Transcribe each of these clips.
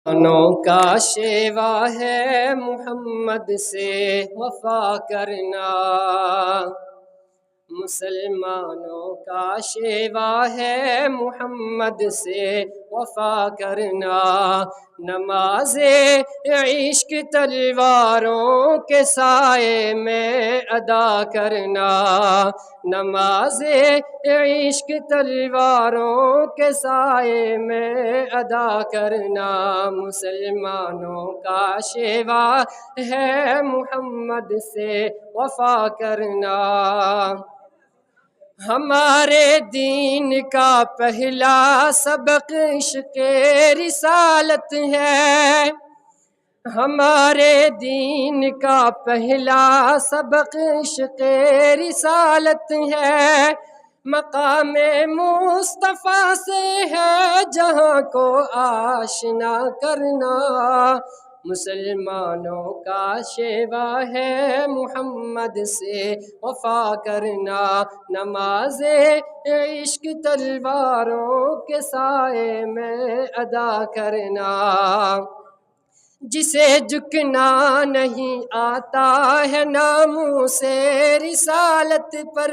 انوں کا شیوا ہے محمد سے وفا کرنا، مسلمانوں کا شیوا ہے محمد سے وفا کرنا، نماز عشق تلواروں کے سائے میں ادا کرنا، نماز عشق تلواروں کے سائے میں ادا کرنا، مسلمانوں کا شیوا ہے محمد سے وفا کرنا۔ ہمارے دین کا پہلا سبق عشق رسالت ہے، ہمارے دین کا پہلا سبق عشق رسالت ہے، مقام مصطفیٰ سے ہے جہاں کو آشنا کرنا، مسلمانوں کا شیوا ہے محمد سے وفا کرنا، نماز عشق تلواروں کے سائے میں ادا کرنا، جسے جھکنا نہیں آتا ہے ناموس رسالت پر،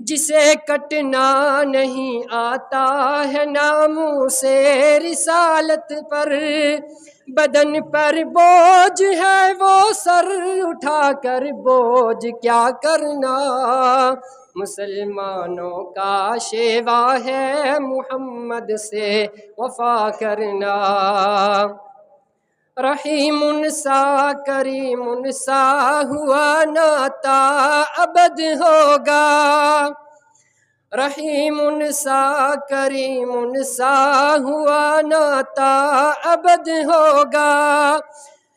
جسے کٹنا نہیں آتا ہے ناموس رسالت پر، بدن پر بوجھ ہے وہ سر اٹھا کر بوجھ کیا کرنا، مسلمانوں کا شیوا ہے محمد سے وفا کرنا، رحیم سا کریم سا ہوا ناتا ابد ہوگا، رحیم سا کریم سا ہوا ناتا ابد ہوگا،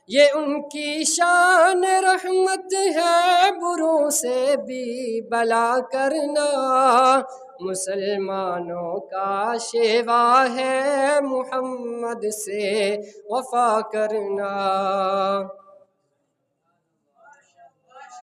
یہ ان کی شان رحمت ہے بروں سے بھی بلا کرنا، مسلمانوں کا شیوا ہے محمد سے وفا کرنا۔